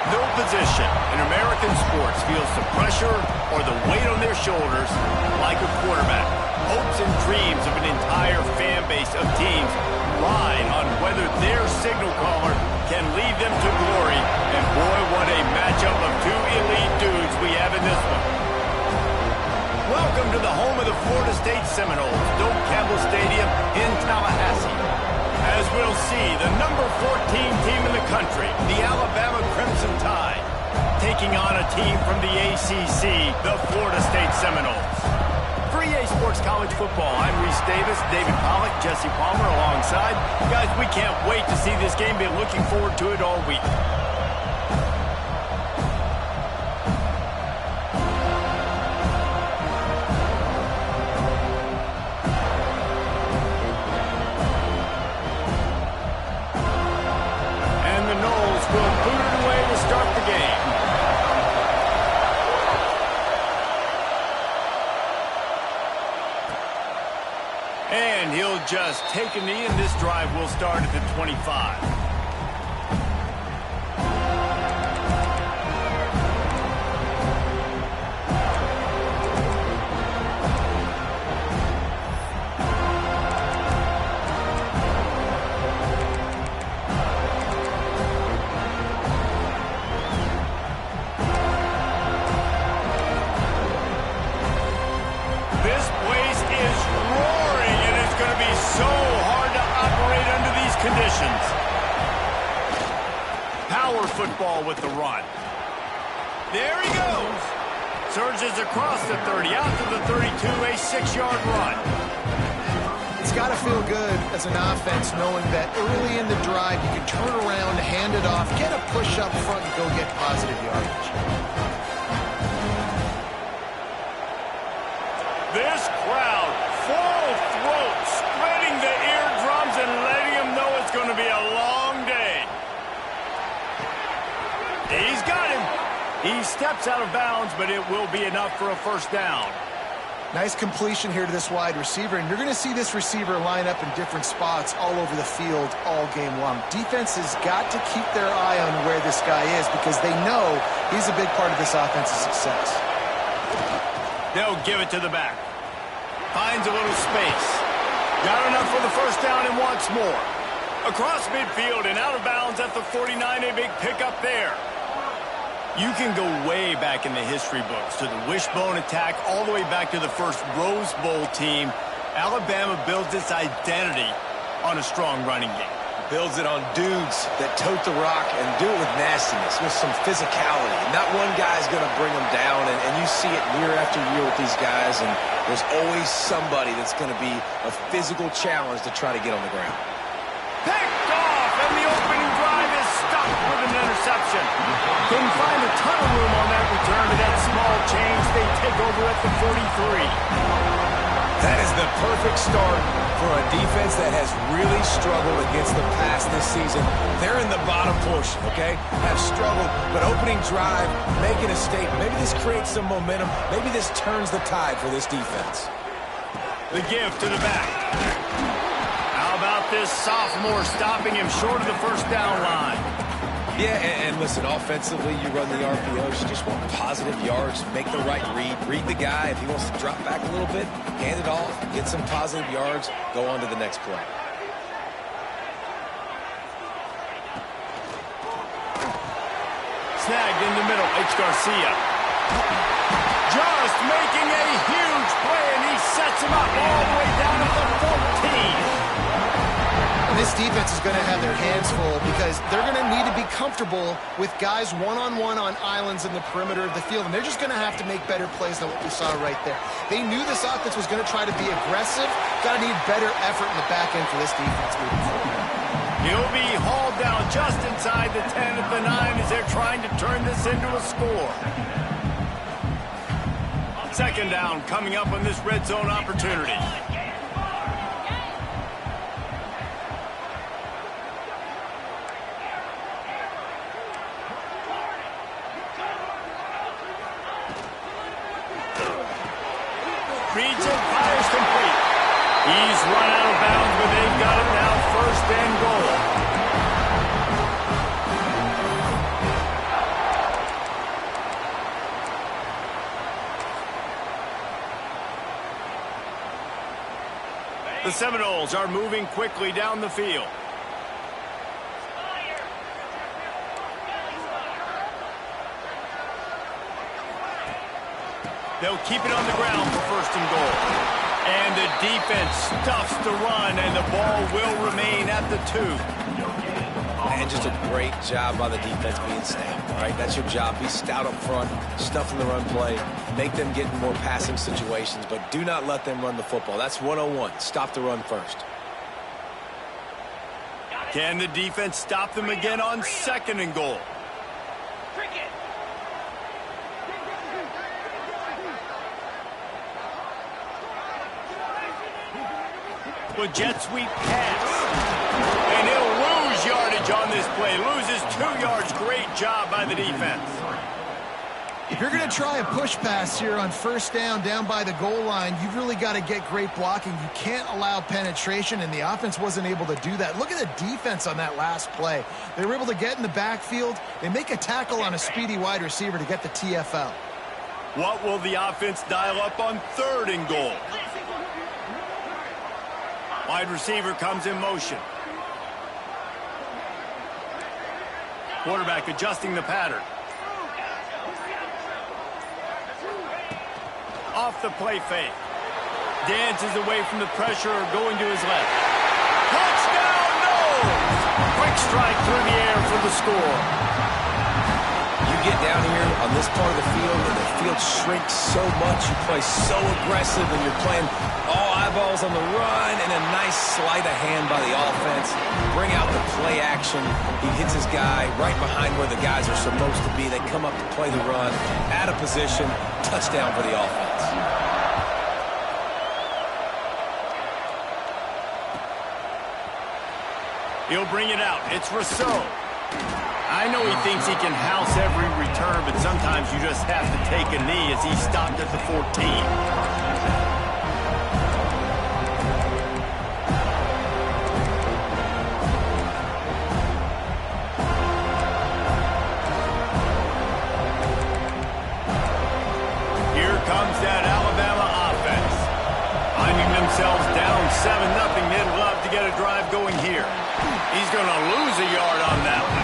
No position in American sports feels the pressure or the weight on their shoulders like a quarterback. Hopes and dreams of an entire fan base of teams ride on whether their signal caller can lead them to glory. And boy, what a matchup of two elite dudes we have in this one. Welcome to the home of the Florida State Seminoles, Doak Campbell Stadium in Tallahassee. As we'll see, the number 14 team in the country, the Alabama Crimson Tide, taking on a team from the ACC, the Florida State Seminoles. For EA Sports College Football, I'm Reese Davis, David Pollack, Jesse Palmer alongside. Guys, we can't wait to see this game. Been looking forward to it all week. And he'll just take a knee, and this drive will start at the 25. Conditions. Power football with the run. There he goes. Surges across the 30, out to the 32, a 6-yard run. It's got to feel good as an offense knowing that early in the drive you can turn around, hand it off, get a push up front, and go get positive yardage. This crowd, full throat, spreading the eardrums and letting them know it's going to be a long day. He's got him. He steps out of bounds, but it will be enough for a first down. Nice completion here to this wide receiver, and you're going to see this receiver line up in different spots all over the field all game long. Defense has got to keep their eye on where this guy is because they know he's a big part of this offense's success. They'll give it to the back. Finds a little space. Got enough for the first down and wants more. Across midfield and out of bounds at the 49, a big pickup there. You can go way back in the history books to the wishbone attack all the way back to the first Rose Bowl team. Alabama builds its identity on a strong running game. Builds it on dudes that tote the rock and do it with nastiness, with some physicality. Not one guy's going to bring them down, and you see it year after year with these guys, and there's always somebody that's going to be a physical challenge to try to get on the ground. Picked off, and the opening drive is stopped with an interception. Couldn't find a ton of room on that return to that small change. They take over at the 43. That is the perfect start for a defense that has really struggled against the pass this season. They're in the bottom portion, okay? Have struggled, but opening drive, making a statement. Maybe this creates some momentum. Maybe this turns the tide for this defense. The give to the back. How about this sophomore stopping him short of the first down line? Yeah, and listen, offensively, you run the RPOs. You just want positive yards, make the right read the guy. If he wants to drop back a little bit, hand it off, get some positive yards, go on to the next play. Snagged in the middle, H. Garcia. Just making a huge play, and he sets him up all the way down at the 14. This defense is going to have their hands full because they're going to need to be comfortable with guys one-on-one on islands in the perimeter of the field, and they're just going to have to make better plays than what we saw right there. They knew this offense was going to try to be aggressive. Got to need better effort in the back end for this defense moving forward. He'll be hauled down just inside the 10 at the 9 as they're trying to turn this into a score. Second down coming up on this red zone opportunity. Reads it, fires complete. He's run out of bounds, but they've got it now, first and goal. The Seminoles are moving quickly down the field. They'll keep it on the ground for 1st and goal. And the defense stuffs the run, and the ball will remain at the 2. And just a great job by the defense being stout, all right? That's your job. Be stout up front, stuff in the run play, make them get in more passing situations, but do not let them run the football. That's 101. Stop the run first. Can the defense stop them again on 2nd and goal? With jet sweep pass. And he'll lose yardage on this play. Loses 2 yards. Great job by the defense. If you're going to try a push pass here on 1st down by the goal line, you've really got to get great blocking. You can't allow penetration, and the offense wasn't able to do that. Look at the defense on that last play. They were able to get in the backfield. They make a tackle on a speedy wide receiver to get the TFL. What will the offense dial up on 3rd and goal? Wide receiver comes in motion. Quarterback adjusting the pattern. Off the play fake. Dances away from the pressure, going to his left. Touchdown, no! Quick strike through the air for the score. You get down here on this part of the field, and the field shrinks so much. You play so aggressive, and you're playing all eyeballs on the run, and a nice sleight of hand by the offense. Bring out the play action. He hits his guy right behind where the guys are supposed to be. They come up to play the run, out of position, touchdown for the offense. He'll bring it out. It's Rousseau. I know he thinks he can house every return, but sometimes you just have to take a knee as he stopped at the 14. That Alabama offense finding themselves down 7-0. They'd love to get a drive going here. He's going to lose a yard on that one.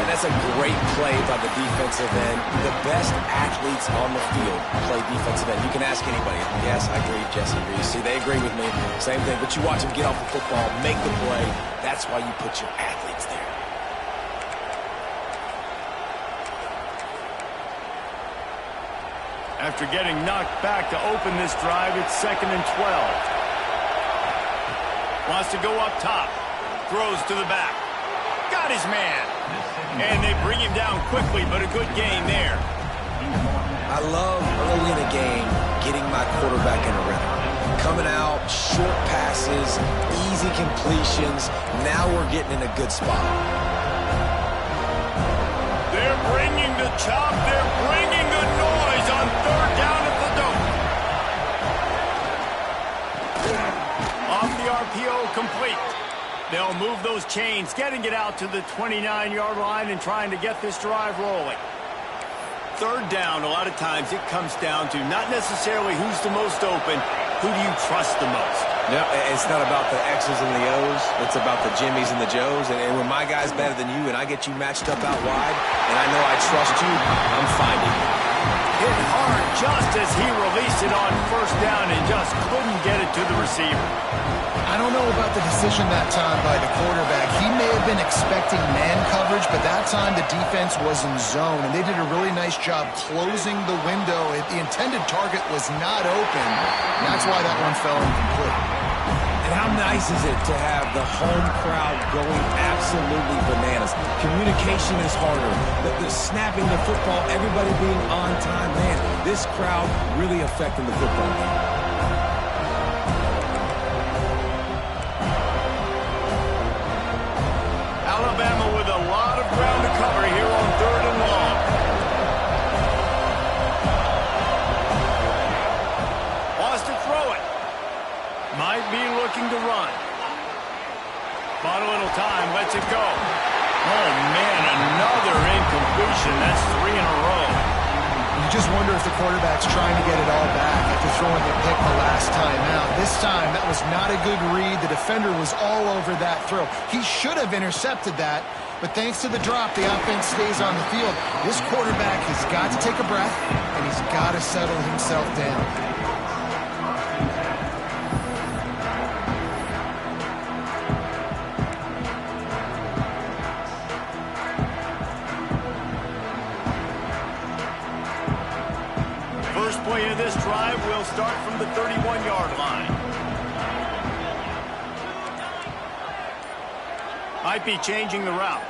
And that's a great play by the defensive end. The best athletes on the field play defensive end. You can ask anybody. Yes, I agree. Jesse agrees. See, they agree with me. Same thing. But you watch them get off the football, make the play. That's why you put your athletes there. After getting knocked back to open this drive, it's 2nd and 12. Wants to go up top. Throws to the back. Got his man. And they bring him down quickly, but a good gain there. I love early in a game getting my quarterback in a rhythm. Coming out, short passes, easy completions. Now we're getting in a good spot. They're bringing the chop. They're bringing the noise on 3rd down at the dome. Off the RPO, complete. They'll move those chains, getting it out to the 29-yard line and trying to get this drive rolling. 3rd down, a lot of times it comes down to not necessarily who's the most open, who do you trust the most? No, it's not about the X's and the O's. It's about the Jimmies and the Joes. And when my guy's better than you and I get you matched up out wide, and I know I trust you, I'm finding you. Hit hard just as he released it on 1st down and just couldn't get it to the receiver. I don't know about the decision that time by the quarterback. He may have been expecting man coverage, but that time the defense was in zone, and they did a really nice job closing the window. The intended target was not open, and that's why that one fell incomplete. And how nice is it to have the home crowd going absolutely bananas? Communication is harder. The snapping the football, everybody being on time. Man, this crowd really affecting the football game. Alabama with a lot of ground to cover here on 3rd and long. Wants to throw it. Might be looking to run. Bought a little time, lets it go. Oh, man, another incompletion. That's 3 in a row. just wonder if the quarterback's trying to get it all back after throwing the pick the last time out. This time, that was not a good read. The defender was all over that throw. He should have intercepted that, but thanks to the drop, the offense stays on the field. This quarterback has got to take a breath, and he's got to settle himself down. First play of this drive will start from the 31-yard line. Might be changing the route.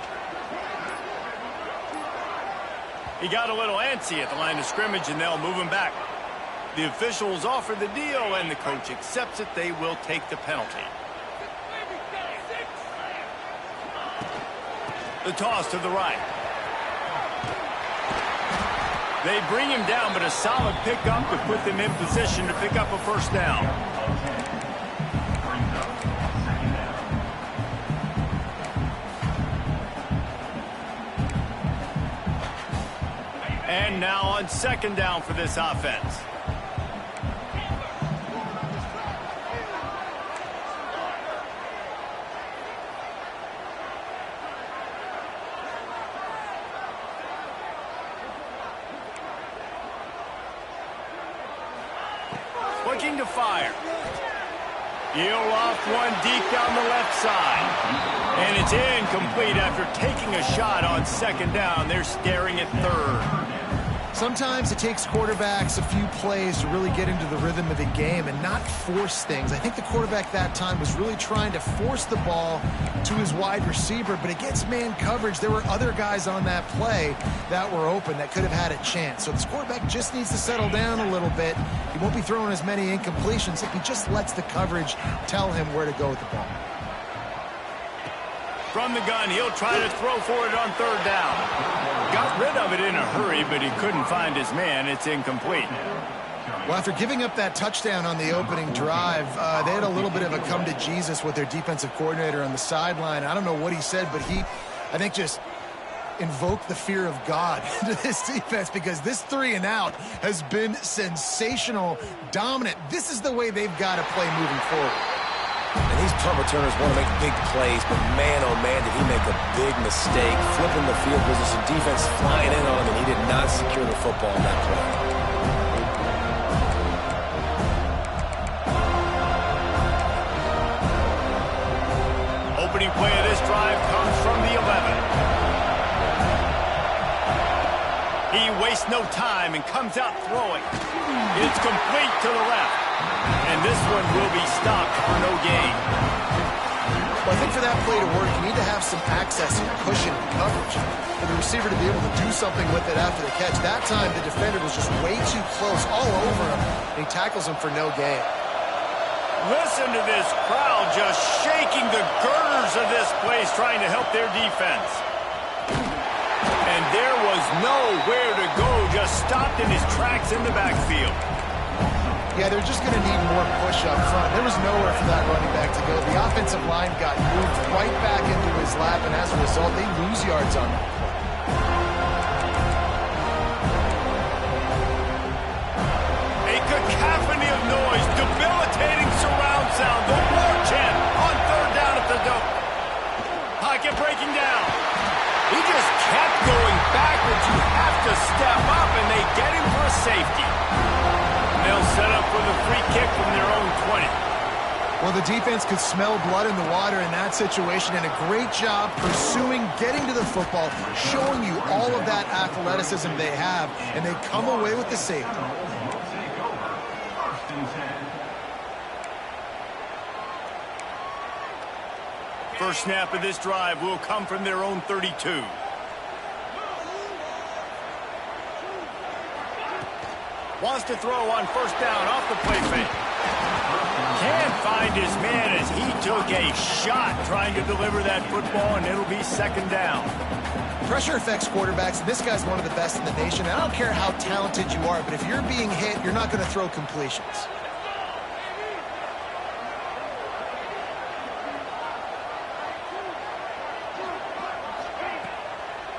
He got a little antsy at the line of scrimmage, and they'll move him back. The officials offer the deal, and the coach accepts it. They will take the penalty. The toss to the right. They bring him down, but a solid pickup to put them in position to pick up a first down. And now on second down for this offense. Looking to fire. He'll loft one deep down the left side. And it's incomplete after taking a shot on second down. They're staring at third. Sometimes it takes quarterbacks a few plays to really get into the rhythm of the game and not force things. I think the quarterback that time was really trying to force the ball to his wide receiver, but against man coverage, there were other guys on that play that were open that could have had a chance. So this quarterback just needs to settle down a little bit. He won't be throwing as many incompletions if he just lets the coverage tell him where to go with the ball. From the gun, he'll try to throw for it on third down. Got rid of it in a hurry, but he couldn't find his man. It's incomplete. Well, after giving up that touchdown on the opening drive, they had a little bit of a come to Jesus with their defensive coordinator on the sideline. I don't know what he said, but he, I think, just invoked the fear of God into this defense, because this 3-and-out has been sensational, dominant. This is the way they've got to play moving forward. And these punt returners want to make big plays, but man, oh man, did he make a big mistake. Flipping the field position, defense flying in on him, and he did not secure the football in that play. Opening play of this drive comes from the 11. He wastes no time and comes out throwing. It's complete to the left. And this one will be stopped for no gain. Well, I think for that play to work, you need to have some access and cushion and coverage for the receiver to be able to do something with it after the catch. That time, the defender was just way too close, all over him, and he tackles him for no gain. Listen to this crowd just shaking the girders of this place, trying to help their defense. And there was nowhere to go, just stopped in his tracks in the backfield. Yeah, they're just going to need more push up front. There was nowhere for that running back to go. The offensive line got moved right back into his lap, and as a result, they lose yards on that play. A cacophony of noise, debilitating surround sound. The war chant on third down at the dope. Pocket breaking down. He just kept going backwards. You have to step up, and they get him for a safety. They'll set up for the free kick from their own 20. Well, the defense could smell blood in the water in that situation, and a great job pursuing, getting to the football, showing you all of that athleticism they have, and they come away with the safety. First snap of this drive will come from their own 32. Wants to throw on first down off the play fake. Can't find his man as he took a shot trying to deliver that football, and it'll be second down. Pressure affects quarterbacks, and this guy's one of the best in the nation. I don't care how talented you are, but if you're being hit, you're not going to throw completions.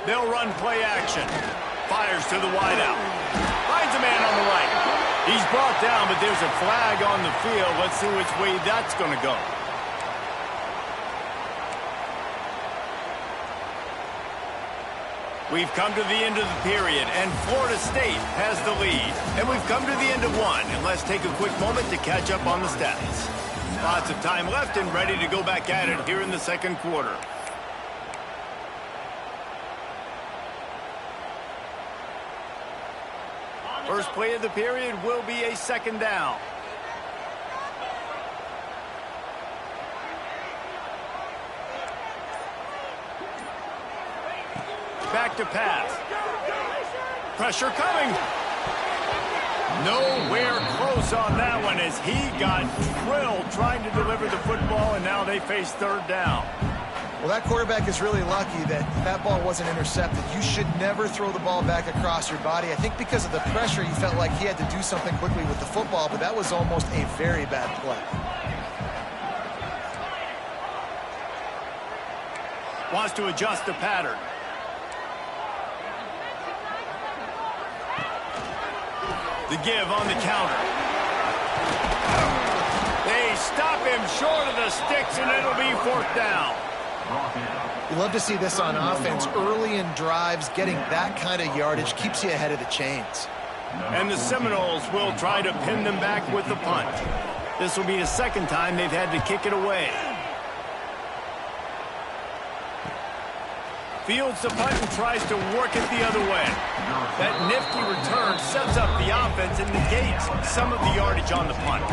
They'll run play action. Fires to the wideout. man on the right. He's brought down, but there's a flag on the field. Let's see which way that's going to go. We've come to the end of the period, and Florida State has the lead. And we've come to the end of one, and let's take a quick moment to catch up on the stats. Lots of time left and ready to go back at it here in the second quarter. First play of the period will be a second down. Back to pass. Pressure coming. Nowhere close on that one as he got drilled trying to deliver the football, and now they face third down. Well, that quarterback is really lucky that that ball wasn't intercepted. You should never throw the ball back across your body. I think because of the pressure, he felt like he had to do something quickly with the football, but that was almost a very bad play. Wants to adjust the pattern. The give on the counter. They stop him short of the sticks, and it'll be fourth down. You love to see this on offense. Early in drives, getting that kind of yardage keeps you ahead of the chains. And the Seminoles will try to pin them back with the punt. This will be the second time they've had to kick it away. Fields the punt and tries to work it the other way. That nifty return sets up the offense and negates some of the yardage on the punt.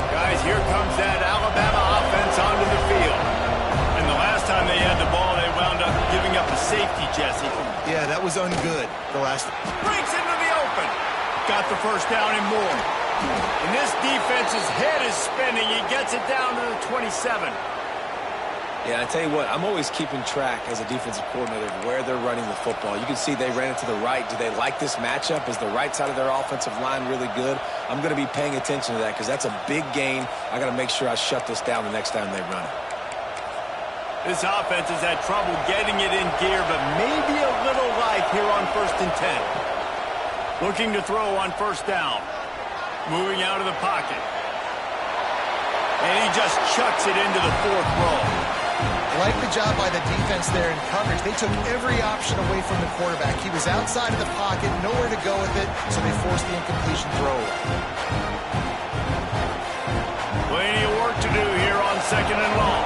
Guys, here comes that Alabama offense onto the field. And the last time they had the ball, they wound up giving up a safety, Jesse. Yeah, that was ungood. The last Breaks into the open. Got the first down and more. And this defense's head is spinning. He gets it down to the 27. Yeah, I tell you what, I'm always keeping track as a defensive coordinator of where they're running the football. You can see they ran it to the right. Do they like this matchup? Is the right side of their offensive line really good? I'm going to be paying attention to that because that's a big gain. I got to make sure I shut this down the next time they run it. This offense has had trouble getting it in gear, but maybe a little life here on 1st and 10. Looking to throw on first down. Moving out of the pocket. And he just chucks it into the fourth row. Like the job by the defense there in coverage. They took every option away from the quarterback. He was outside of the pocket, nowhere to go with it, so they forced the incompletion throw away. Plenty of work to do here on second and long.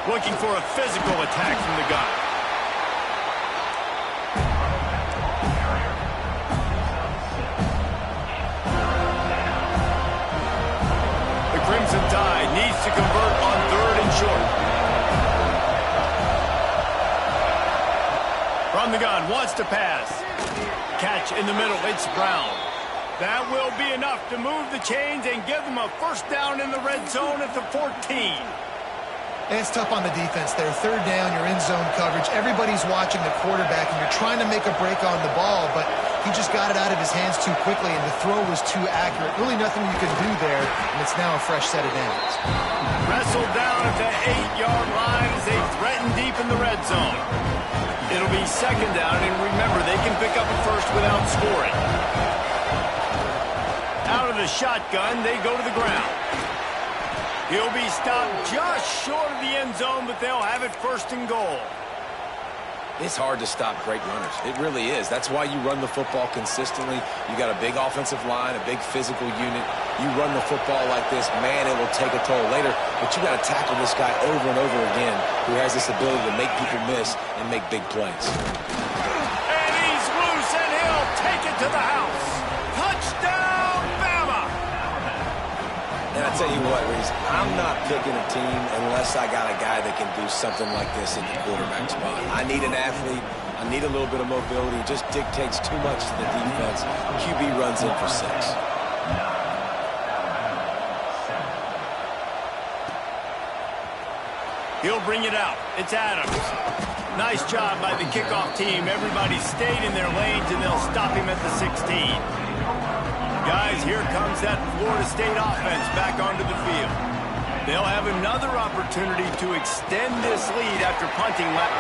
Looking for a physical attack from the gun. The Crimson Tide needs to convert on third and short. From the gun, wants to pass. Catch in the middle, it's Brown. That will be enough to move the chains and give them a first down in the red zone at the 14. And it's tough on the defense there. Third down, you're in zone coverage. Everybody's watching the quarterback, and you're trying to make a break on the ball, but he just got it out of his hands too quickly, and the throw was too accurate. Really nothing you can do there, and it's now a fresh set of downs. Wrestled down at the 8-yard line as they threaten deep in the red zone. It'll be second down, and remember, they can pick up a first without scoring. Out of the shotgun, they go to the ground. He'll be stopped just short of the end zone, but they'll have it first and goal. It's hard to stop great runners. It really is. That's why you run the football consistently. You got a big offensive line, a big physical unit. You run the football like this, man, it will take a toll later. But you got to tackle this guy over and over again who has this ability to make people miss and make big plays. And he's loose, and he'll take it to the house. Touchdown, Bama! And I tell you what, Reese, I'm not picking a team unless I got a guy that can do something like this in the quarterback spot. I need an athlete. I need a little bit of mobility. It just dictates too much to the defense. QB runs in for 6. He'll bring it out. It's Adams. Nice job by the kickoff team. Everybody stayed in their lanes, and they'll stop him at the 16. Guys, here comes that Florida State offense back onto the field. They'll have another opportunity to extend this lead after punting left.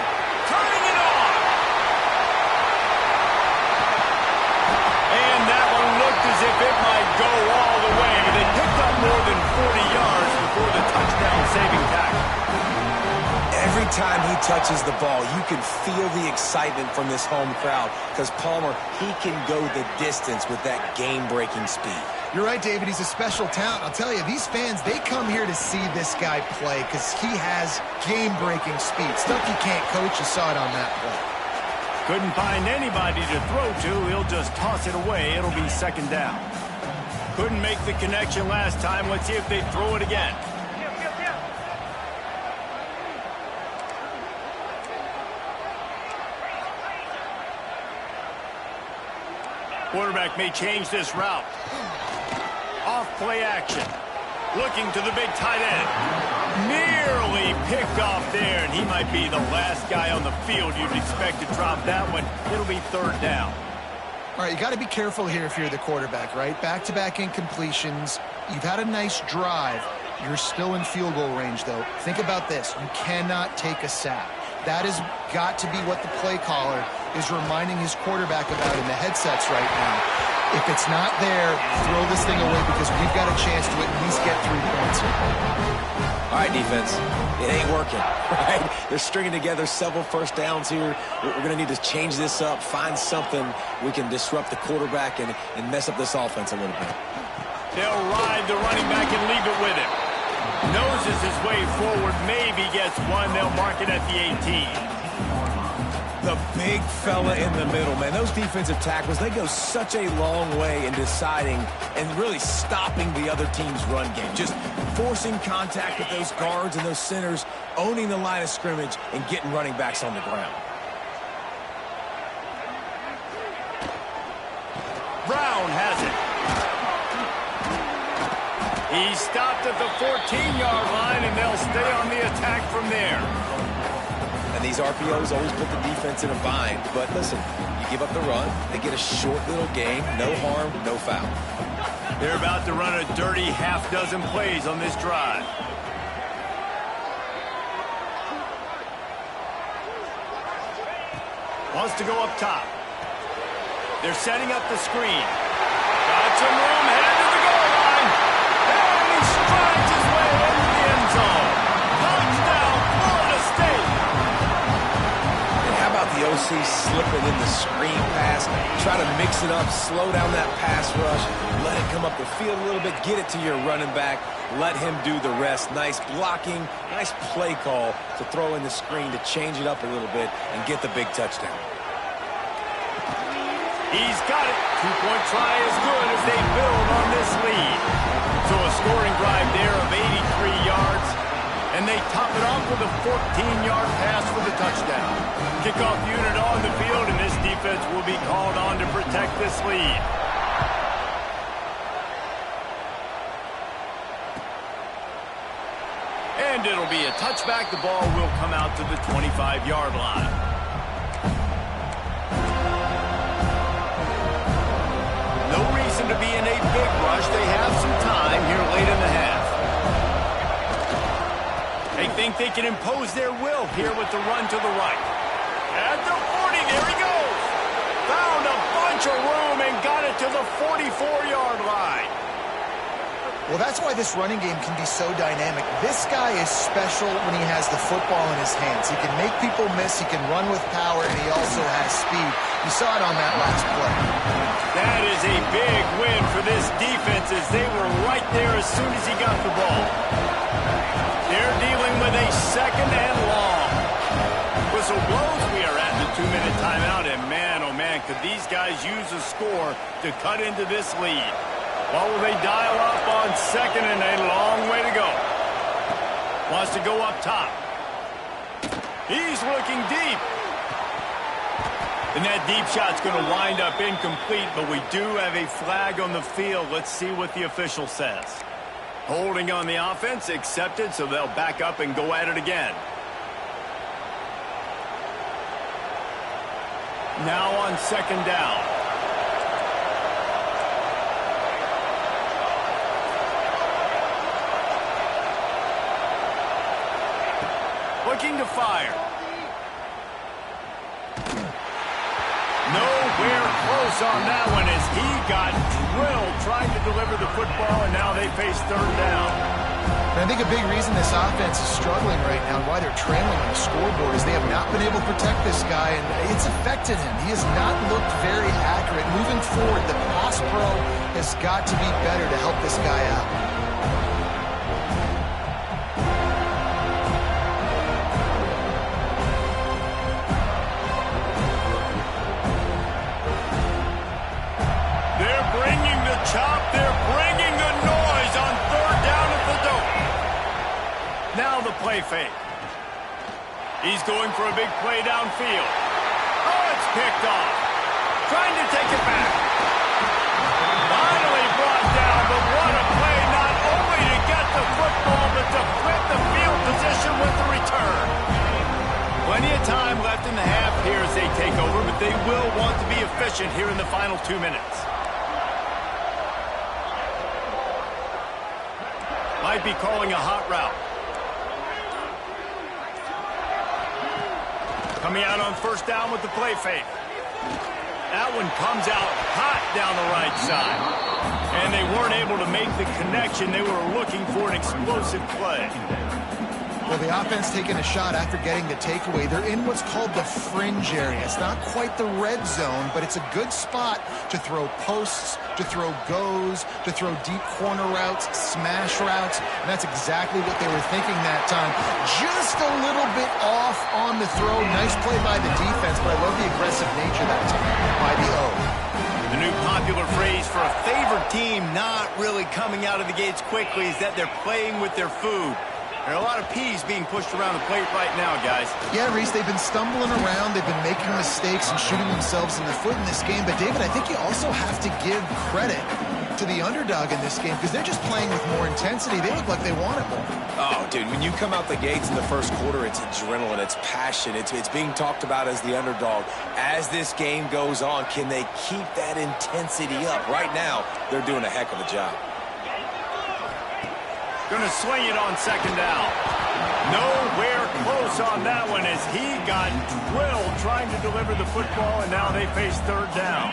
Turning it on! And that one looked as if it might go all the way. They picked up more than 40 yards before the touchdown-saving tackle. Every time he touches the ball, you can feel the excitement from this home crowd because Palmer, he can go the distance with that game-breaking speed. You're right, David. He's a special talent. I'll tell you, these fans, they come here to see this guy play because he has game-breaking speed. Stuff you can't coach. You saw it on that play. Couldn't find anybody to throw to. He'll just toss it away. It'll be second down. Couldn't make the connection last time. Let's see if they throw it again. Quarterback may change this route. Off play action. Looking to the big tight end. Nearly picked off there, and he might be the last guy on the field you'd expect to drop that one. It'll be third down. All right, you got to be careful here if you're the quarterback, right? Back-to-back incompletions. You've had a nice drive. You're still in field goal range, though. Think about this. You cannot take a sack. That has got to be what the play caller is reminding his quarterback about in the headsets right now. If it's not there, throw this thing away because we've got a chance to at least get 3 points here. All right, defense, it ain't working, right? They're stringing together several first downs here. We're going to need to change this up, find something we can disrupt the quarterback and mess up this offense a little bit. They'll ride the running back and leave it with him. Noses his way forward, maybe gets one. They'll mark it at the 18. The big fella in the middle, man. Those defensive tackles, they go such a long way in deciding and really stopping the other team's run game. Just forcing contact with those guards and those centers, owning the line of scrimmage, and getting running backs on the ground. Brown has it. He's stopped at the 14-yard line, and they'll stay on the attack from there. And these RPOs always put the defense in a bind. But listen, you give up the run, they get a short little gain, no harm, no foul. They're about to run a dirty half-dozen plays on this drive. Wants to go up top. They're setting up the screen. Got some room, headed to the goal line. And he strides his way into the end zone. Touchdown, Florida State. And how about the OC slipping in the screen pass? Try to mix it up, slow down that pass rush, let it come up the field a little bit, get it to your running back, let him do the rest. Nice blocking, nice play call to throw in the screen to change it up a little bit and get the big touchdown. He's got it. Two-point try is good as they build on this lead. So a scoring drive there of 83 yards. And they top it off with a 14-yard pass for the touchdown. Kickoff unit on the field, and this defense will be called on to protect this lead. And it'll be a touchback. The ball will come out to the 25-yard line. No reason to be in a big rush. They have some time here late in the half. They think they can impose their will here with the run to the right. At the 40, there he goes. Found a bunch of room and got it to the 44-yard line. Well, that's why this running game can be so dynamic. This guy is special when he has the football in his hands. He can make people miss, he can run with power, and he also has speed. You saw it on that last play. That is a big win for this defense as they were right there as soon as he got the ball. They're dealing with a second and long. Whistle blows. We are at the 2-minute timeout, and man, oh man, could these guys use a score to cut into this lead. What will they dial up on second and a long way to go? Wants to go up top. He's looking deep. And that deep shot's going to wind up incomplete, but we do have a flag on the field. Let's see what the official says. Holding on the offense, accepted, so they'll back up and go at it again. Now on second down. looking to fire. Nowhere close on that one as he got drilled trying to deliver the football, and now they face third down. And I think a big reason this offense is struggling right now and why they're trailing on the scoreboard is they have not been able to protect this guy, and it's affected him. He has not looked very accurate. Moving forward, the pass pro has got to be better to help this guy out. They're bringing the chop. They're bringing the noise on third down at the dome. Now the play fake. He's going for a big play downfield. Oh, it's picked off. Trying to take it back. Finally brought down, but what a play, not only to get the football, but to flip the field position with the return. Plenty of time left in the half here as they take over, but they will want to be efficient here in the final 2 minutes. Might be calling a hot route. Coming out on first down with the play fake. That one comes out hot down the right side. And they weren't able to make the connection. They were looking for an explosive play. Well, the offense taking a shot after getting the takeaway. They're in what's called the fringe area. It's not quite the red zone, but it's a good spot to throw posts, to throw goes, to throw deep corner routes, smash routes, and that's exactly what they were thinking that time. Just a little bit off on the throw. Nice play by the defense, but I love the aggressive nature that time by the O. The new popular phrase for a favored team not really coming out of the gates quickly is that they're playing with their food. There are a lot of peas being pushed around the plate right now, guys. Yeah, Reese, they've been stumbling around. They've been making mistakes and shooting themselves in the foot in this game. But, David, I think you also have to give credit to the underdog in this game because they're just playing with more intensity. They look like they want it more. Oh, dude, when you come out the gates in the first quarter, it's adrenaline, it's passion, it's being talked about as the underdog. As this game goes on, can they keep that intensity up? Right now, they're doing a heck of a job. Going to swing it on second down. Nowhere close on that one as he got drilled trying to deliver the football, and now they face third down.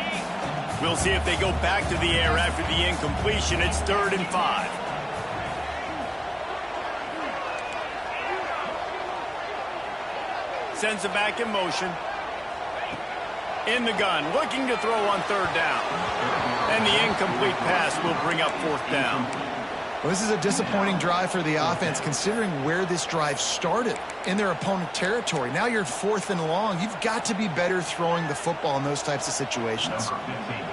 We'll see if they go back to the air after the incompletion. It's 3rd and 5. Sends it back in motion. In the gun, looking to throw on third down. And the incomplete pass will bring up 4th down. Well, this is a disappointing drive for the offense considering where this drive started in their opponent territory. Now you're 4th and long. You've got to be better throwing the football in those types of situations.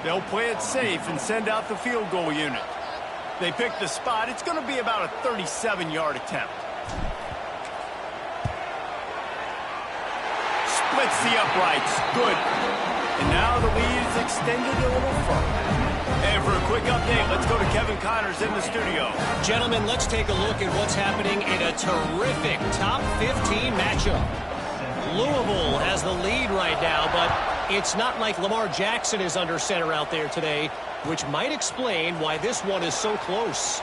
They'll play it safe and send out the field goal unit. They pick the spot. It's going to be about a 37-yard attempt. Splits the uprights. Good. And now the lead is extended a little further. And for a quick update, let's go to Kevin Connors in the studio. Gentlemen, let's take a look at what's happening in a terrific top 15 matchup. Louisville has the lead right now, but it's not like Lamar Jackson is under center out there today, which might explain why this one is so close.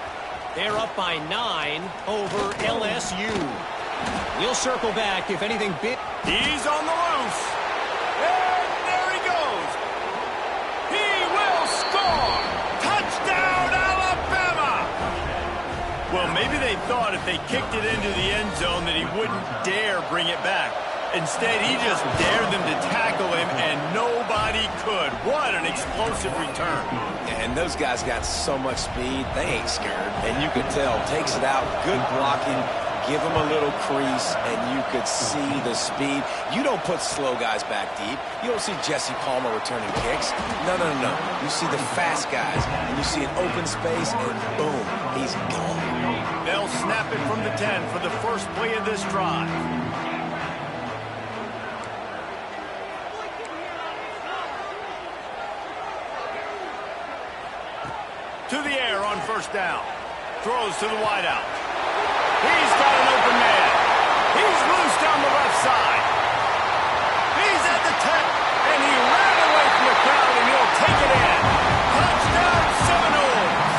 They're up by 9 over LSU. We'll circle back if anything big. He's on the loose. And there he goes. He will score. Touchdown, Alabama. Well, maybe they thought if they kicked it into the end zone that he wouldn't dare bring it back. Instead, he just dared them to tackle him, and nobody could. What an explosive return. And those guys got so much speed, they ain't scared. And you could tell, takes it out, good blocking, give him a little crease, and you could see the speed. You don't put slow guys back deep. You don't see Jesse Palmer returning kicks. No. You see the fast guys, and you see an open space, and boom, he's gone. They'll snap it from the 10 for the first play of this drive. To the air on first down. Throws to the wideout. He's got an open man. He's loose down the left side. He's at the 10, and he ran away from the crowd, and he'll take it in. Touchdown, Seminoles.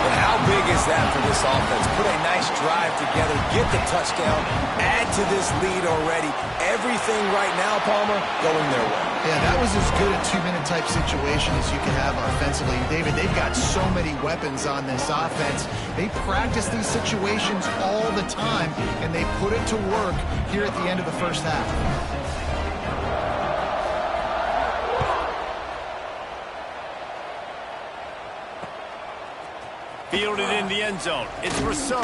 But how big is is that for this offense? Put a nice drive together, get the touchdown, add to this lead already. Everything right now, Palmer, going their way. Yeah, that was as good a two-minute type situation as you can have offensively. David, they've got so many weapons on this offense. They practice these situations all the time, and they put it to work here at the end of the first half. Fielded in the end zone. It's Rousseau.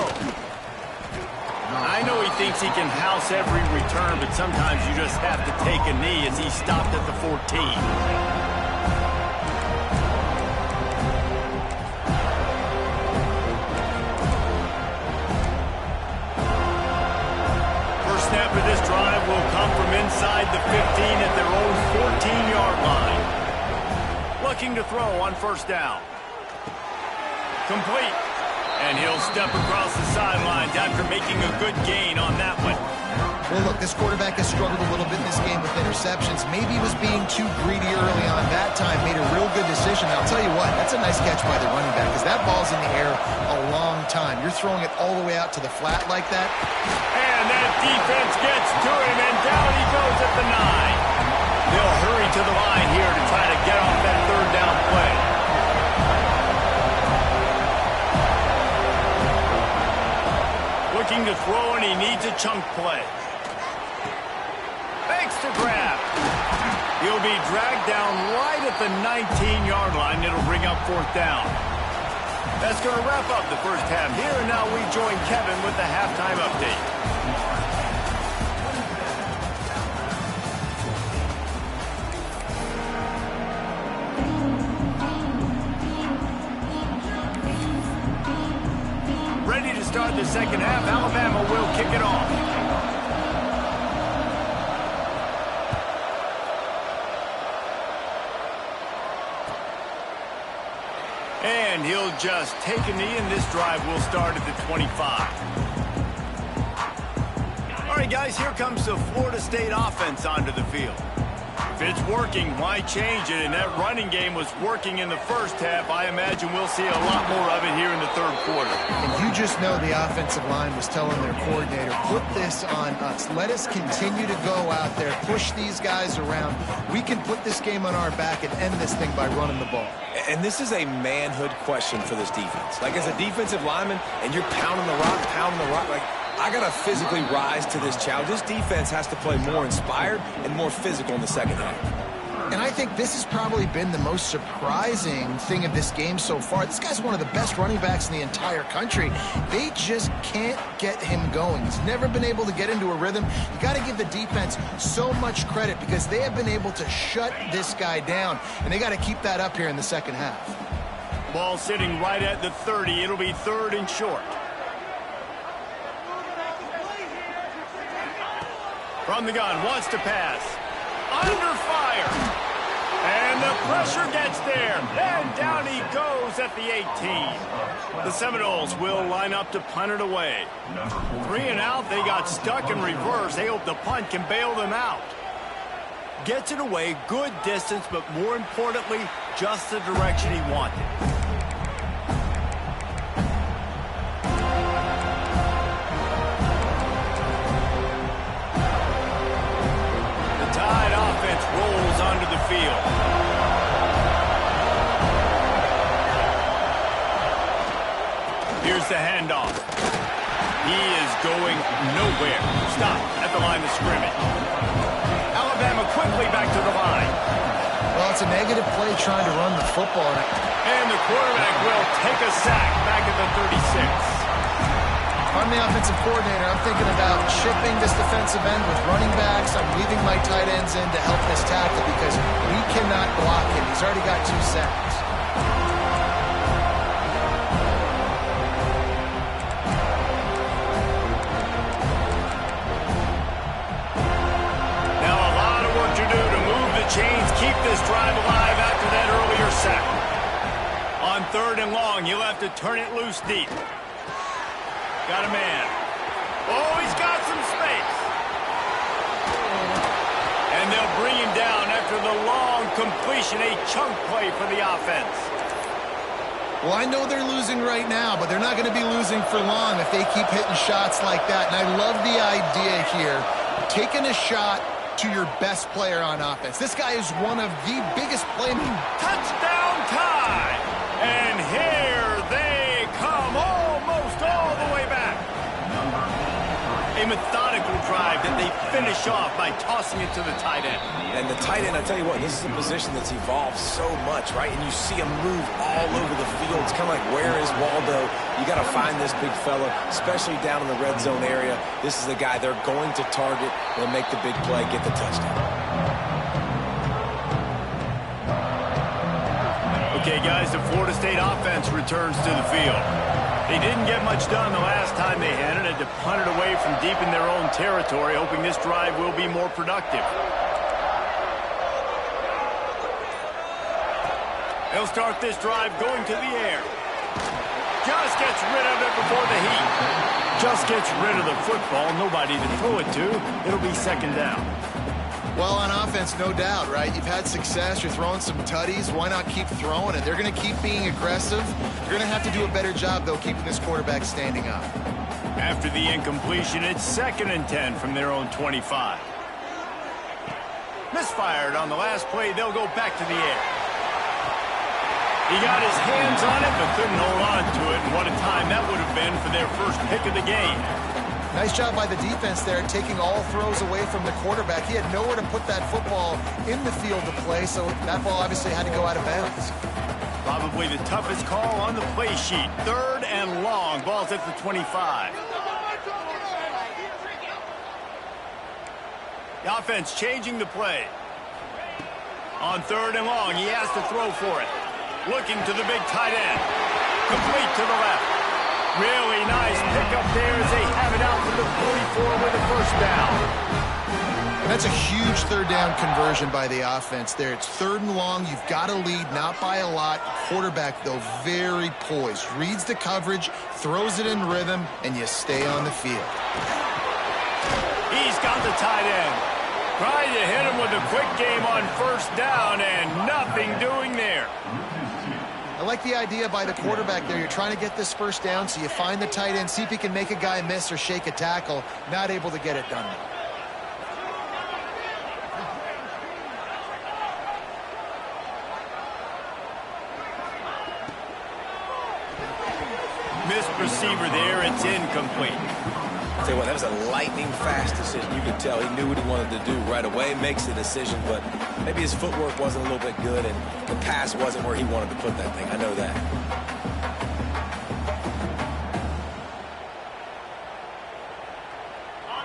I know he thinks he can house every return, but sometimes you just have to take a knee as he stopped at the 14. First snap of this drive will come from inside the 15 at their own 14-yard line. Looking to throw on first down. Complete. And he'll step across the sidelines after making a good gain on that one. Well, look, this quarterback has struggled a little bit in this game with interceptions. Maybe he was being too greedy early on that time, made a real good decision. I'll tell you what, that's a nice catch by the running back because that ball's in the air a long time. You're throwing it all the way out to the flat like that. And that defense gets to him, and down he goes at the 9. They'll hurry to the line here to try to get off that third down play. Looking to throw, and he needs a chunk play. Fakes to grab. He'll be dragged down right at the 19-yard line. It'll bring up fourth down. That's going to wrap up the first half here, and now we join Kevin with the halftime update. Ready to start the second half. Alabama will kick it off. And he'll just take a knee, and this drive will start at the 25. All right, guys, here comes the Florida State offense onto the field. If it's working, why change it? And that running game was working in the first half. I imagine we'll see a lot more of it here in the third quarter. And you just know the offensive line was telling their coordinator, put this on us. Let us continue to go out there, push these guys around. We can put this game on our back and end this thing by running the ball. And this is a manhood question for this defense. Like, as a defensive lineman, and you're pounding the rock, like, I got to physically rise to this challenge. This defense has to play more inspired and more physical in the second half. And I think this has probably been the most surprising thing of this game so far. This guy's one of the best running backs in the entire country. They just can't get him going. He's never been able to get into a rhythm. You got to give the defense so much credit because they have been able to shut this guy down, and they got to keep that up here in the second half. Ball sitting right at the 30. It'll be third and short. From the gun, wants to pass. Under fire. And the pressure gets there. And down he goes at the 18. The Seminoles will line up to punt it away. 3 and out. They got stuck in reverse. They hope the punt can bail them out. Gets it away, good distance, but more importantly, just the direction he wanted. Rolls onto the field. Here's the handoff. He is going nowhere. Stop at the line of scrimmage. Alabama quickly back to the line. Well, it's a negative play trying to run the football. And the quarterback will take a sack back at the 36. I'm the offensive coordinator. I'm thinking about chipping this defensive end with running backs. I'm leaving my tight ends in to help this tackle because we cannot block him. He's already got 2 sacks. Now a lot of work to do to move the chains, keep this drive alive after that earlier sack. On 3rd and long, you'll have to turn it loose deep. Got a man. Oh, he's got some space. And they'll bring him down after the long completion, a chunk play for the offense. Well, I know they're losing right now, but they're not going to be losing for long if they keep hitting shots like that. And I love the idea here, taking a shot to your best player on offense. This guy is one of the biggest playmakers. Touchdown time! And here they come, almost all the way back. A methodical drive that they finish off by tossing it to the tight end. And the tight end, I tell you what, this is a position that's evolved so much, right? And you see him move all over the field. It's kind of like, where is Waldo? You got to find this big fella, especially down in the red zone area. This is the guy they're going to target. They'll make the big play, get the touchdown. Okay, guys, the Florida State offense returns to the field. They didn't get much done the last time they had it. Had to punt it away from deep in their own territory, hoping this drive will be more productive. They'll start this drive going to the air. Just gets rid of it before the heat. Just gets rid of the football. Nobody to throw it to. It'll be second down. Well, on offense, no doubt, right? You've had success. You're throwing some tutties. Why not keep throwing it? They're going to keep being aggressive. You're going to have to do a better job, though, keeping this quarterback standing up. After the incompletion, it's 2nd and 10 from their own 25. Misfired on the last play. They'll go back to the air. He got his hands on it, but couldn't hold on to it. And what a time that would have been for their first pick of the game. Nice job by the defense there, taking all throws away from the quarterback. He had nowhere to put that football in the field to play, so that ball obviously had to go out of bounds. Probably the toughest call on the play sheet. 3rd and long. Ball's at the 25. The offense changing the play. On 3rd and long, he has to throw for it. Looking to the big tight end. Complete to the left. Really nice pickup there as they have it out to the 44 with a first down. And that's a huge 3rd down conversion by the offense there. It's 3rd and long. You've got to lead, not by a lot. Quarterback, though, very poised. Reads the coverage, throws it in rhythm, and you stay on the field. He's got the tight end. Trying to hit him with a quick game on 1st down, and nothing doing there. I like the idea by the quarterback there. You're trying to get this 1st down, so you find the tight end, see if he can make a guy miss or shake a tackle. Not able to get it done. Missed receiver there. It's incomplete. Tell you what, that was a lightning-fast decision. You could tell he knew what he wanted to do right away, makes the decision, but maybe his footwork wasn't a little bit good, and the pass wasn't where he wanted to put that thing. I know that.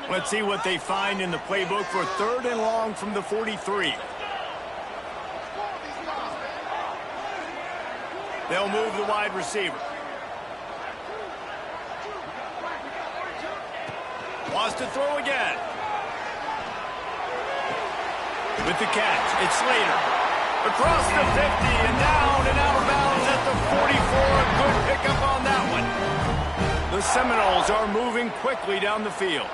Let's see what they find in the playbook for 3rd and long from the 43. They'll move the wide receiver. Wants to throw again. With the catch, it's Slater. Across the 50 and down and out of bounds at the 44. A good pickup on that one. The Seminoles are moving quickly down the field.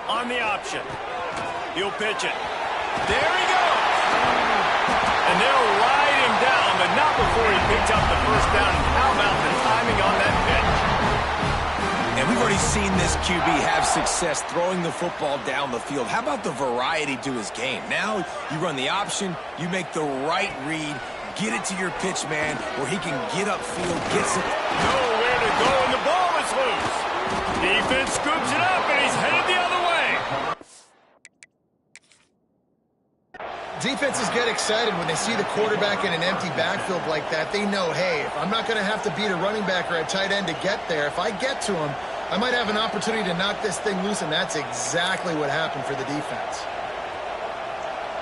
On the option. He'll pitch it. There he goes. And they'll ride him down, but not before he picks up the 1st down. And how about the timing on that pitch? And we've already seen this QB have success throwing the football down the field. How about the variety to his game? Now you run the option, you make the right read, get it to your pitch man where he can get upfield, gets it. Nowhere to go, and the ball is loose. Defense scoops it up, and he's headed the other way. Defenses get excited when they see the quarterback in an empty backfield like that. They know, hey, if I'm not going to have to beat a running back or a tight end to get there, if I get to him, I might have an opportunity to knock this thing loose, and that's exactly what happened for the defense.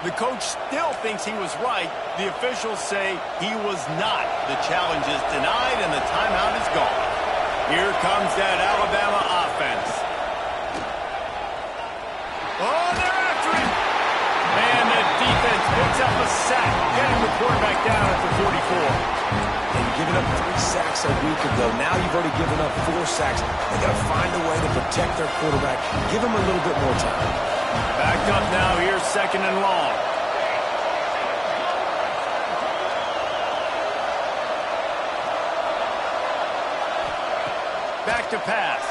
The coach still thinks he was right. The officials say he was not. The challenge is denied, and the timeout is gone. Here comes that Alabama offense. Oh, they're after him! And the defense picks up a sack, getting the quarterback down at the 44. And giving up 3 sacks a week ago. Now you've already given up 4 sacks. They got to find a way to protect their quarterback. Give him a little bit more time. Backed up now here, 2nd and long. Back to pass.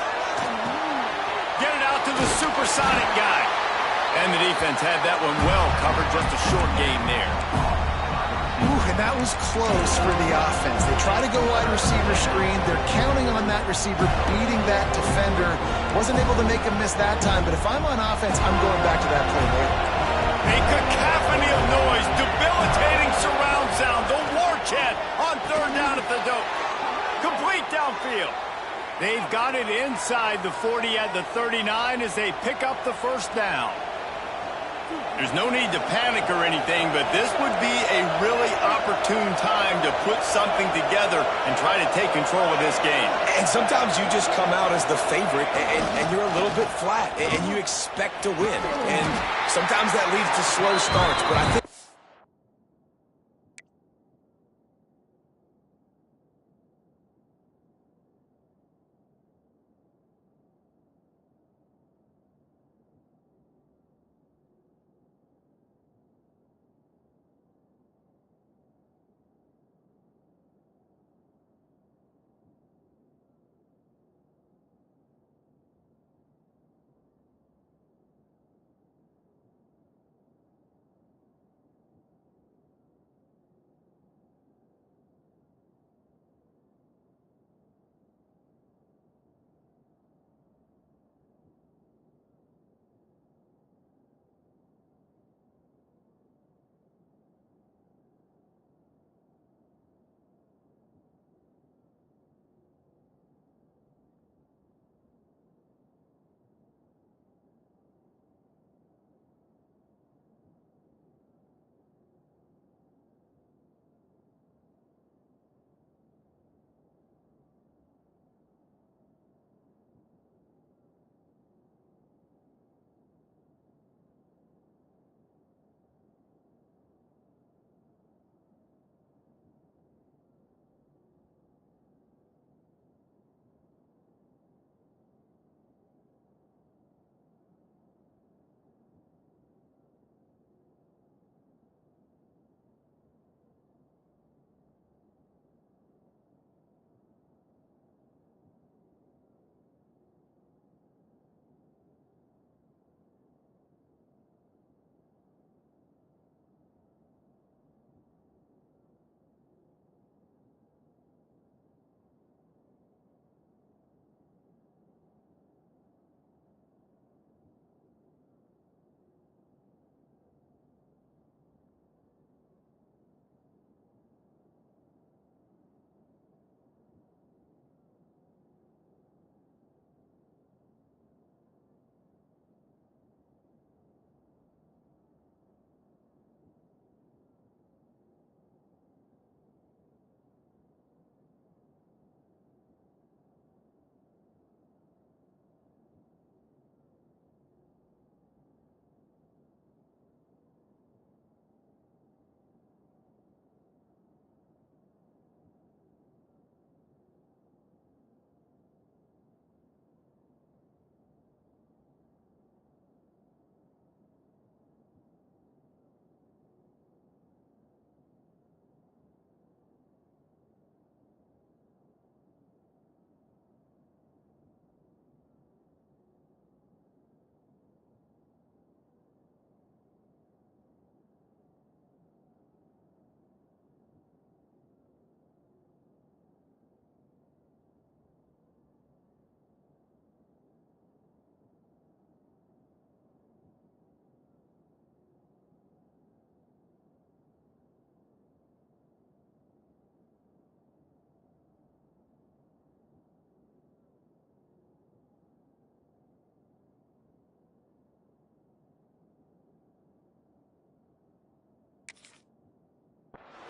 Get it out to the supersonic guy. And the defense had that one well covered, just a short gain there. Ooh, and that was close for the offense. They try to go wide receiver screen. They're counting on that receiver beating that defender. Wasn't able to make him miss that time, but if I'm on offense, I'm going back to that play later. A cacophony of noise, debilitating surround sound, the war chant on 3rd down at the dope. Complete downfield. They've got it inside the 40 at the 39 as they pick up the 1st down. There's no need to panic or anything, but this would be a really opportune time to put something together and try to take control of this game. And sometimes you just come out as the favorite, and you're a little bit flat, and you expect to win. And sometimes that leads to slow starts, but I think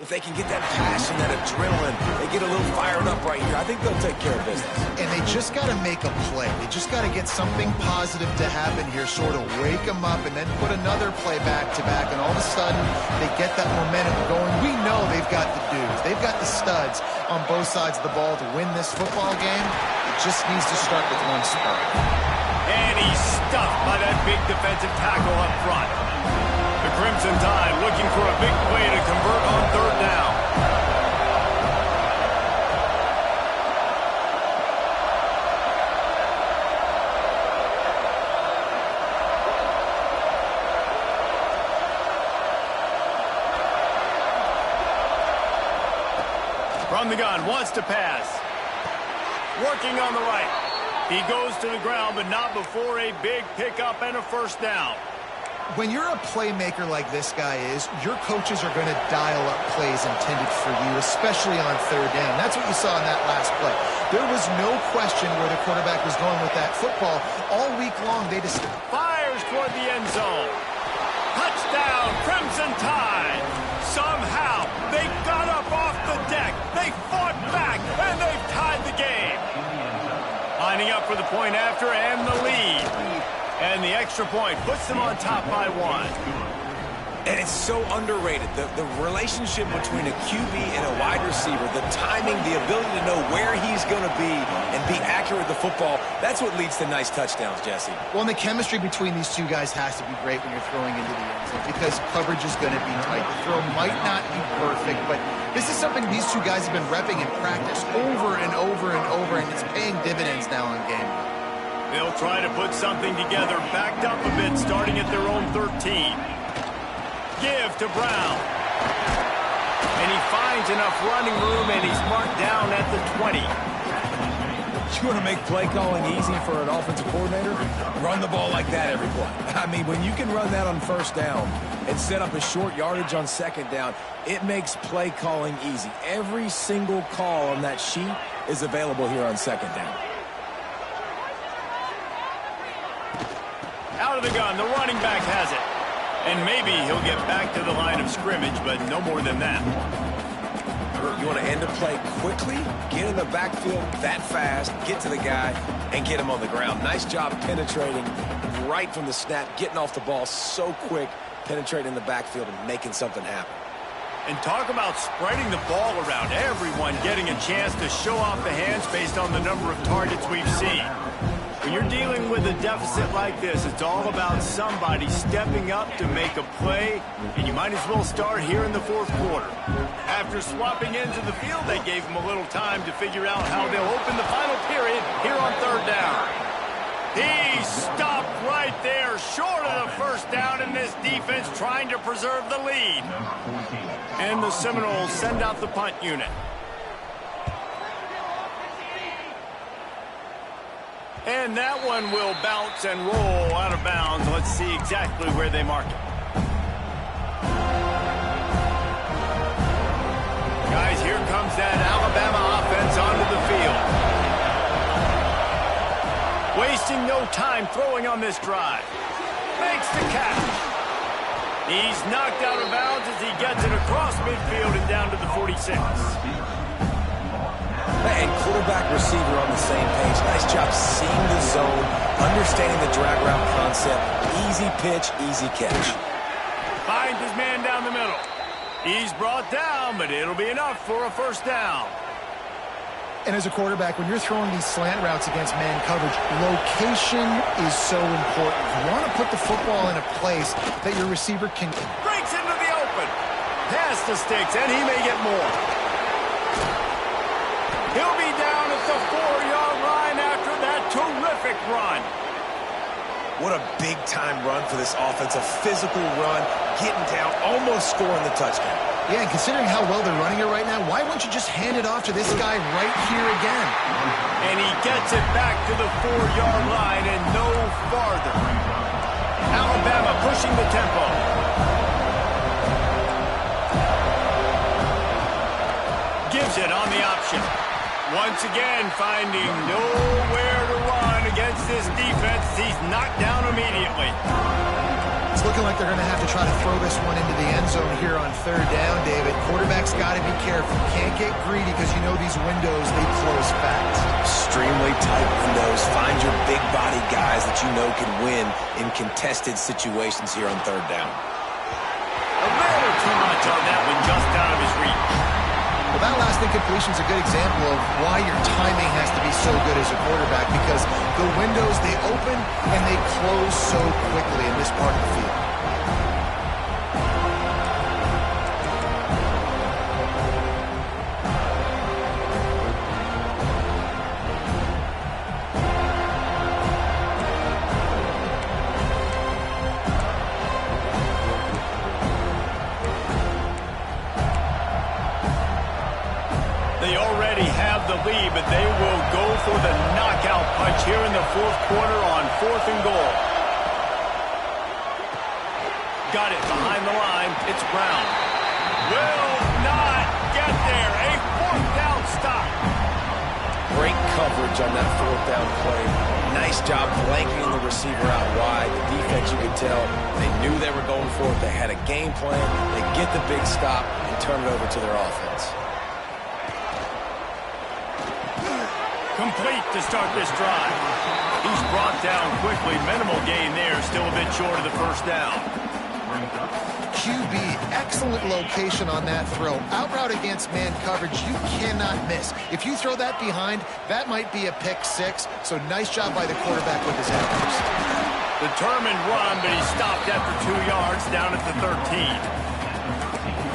if they can get that passion, that adrenaline, they get a little fired up right here, I think they'll take care of business. And they just got to make a play. They just got to get something positive to happen here, sort of wake them up and then put another play back-to-back, and all of a sudden they get that momentum going. We know they've got the dudes. They've got the studs on both sides of the ball to win this football game. It just needs to start with one spark. And he's stuffed by that big defensive tackle up front. The Crimson Tide looking for a big play to convert on third down. From the gun, wants to pass. Working on the right. He goes to the ground, but not before a big pickup and a first down. When you're a playmaker like this guy is, your coaches are going to dial up plays intended for you, especially on third down. That's what you saw in that last play. There was no question where the quarterback was going with that football. All week long, they just fires toward the end zone. Touchdown, Crimson Tide. Somehow, they got up off the deck. They fought back, and they've tied the game. Lining up for the point after and the lead. And the extra point puts them on top by 1. And it's so underrated. The relationship between a QB and a wide receiver, the timing, the ability to know where he's going to be and be accurate with the football, that's what leads to nice touchdowns, Jesse. Well, and the chemistry between these two guys has to be great when you're throwing into the end zone because coverage is going to be tight. The throw might not be perfect, but this is something these two guys have been repping in practice over and over and over, and it's paying dividends now in game. They'll try to put something together, backed up a bit, starting at their own 13. Give to Brown. And he finds enough running room, and he's marked down at the 20. You want to make play calling easy for an offensive coordinator? Run the ball like that every play. I mean, when you can run that on first down and set up a short yardage on second down, it makes play calling easy. Every single call on that sheet is available here on second down. Out of the gun, the running back has it. And maybe he'll get back to the line of scrimmage, but no more than that. You want to end a play quickly, get in the backfield that fast, get to the guy, and get him on the ground. Nice job penetrating right from the snap, getting off the ball so quick, penetrating the backfield and making something happen. And talk about spreading the ball around. Everyone getting a chance to show off the hands based on the number of targets we've seen. When you're dealing with a deficit like this, it's all about somebody stepping up to make a play, and you might as well start here in the fourth quarter. After swapping into the field, they gave him a little time to figure out how they'll open the final period here on third down. He stopped right there, short of the first down, and this defense trying to preserve the lead. And the Seminoles send out the punt unit. And that one will bounce and roll out of bounds. Let's see exactly where they mark it. Guys, here comes that Alabama offense onto the field. Wasting no time throwing on this drive. Makes the catch. He's knocked out of bounds as he gets it across midfield and down to the 46. And quarterback receiver on the same page. Nice job seeing the zone, understanding the drag route concept. Easy pitch, easy catch. Finds his man down the middle. He's brought down, but it'll be enough for a first down. And as a quarterback, when you're throwing these slant routes against man coverage, location is so important. You want to put the football in a place that your receiver can... Breaks into the open. Pass the sticks, and he may get more. He'll be down at the 4-yard line after that terrific run. What a big-time run for this offense. A physical run, getting down, almost scoring the touchdown. Yeah, and considering how well they're running it right now, why wouldn't you just hand it off to this guy right here again? And he gets it back to the 4-yard line and no farther. Alabama pushing the tempo. Gives it on the option. Once again, finding nowhere to run against this defense. He's knocked down immediately. It's looking like they're going to have to try to throw this one into the end zone here on third down, David. Quarterback's got to be careful. Can't get greedy because you know these windows, they close fast. Extremely tight windows. Find your big body guys that you know can win in contested situations here on third down. A little too much on that one, just out of his reach. Well, that last incompletion is a good example of why your timing has to be so good as a quarterback, because the windows, they open open, and they close so quickly in this part of the field. They already have the lead, but they will go for the knockout punch here in the fourth quarter on 4th and goal. Got it behind the line. It's Brown. Will not get there. A 4th down stop. Great coverage on that 4th down play. Nice job blanking the receiver out wide. The defense, you could tell, they knew they were going for it. They had a game plan. They get the big stop and turn it over to their offense. Complete to start this drive. He's brought down quickly. Minimal gain there. Still a bit short of the first down. QB, excellent location on that throw. Out route against man coverage, you cannot miss. If you throw that behind, that might be a pick 6. So nice job by the quarterback with his efforts. Determined run, but he stopped after 2 yards down at the 13.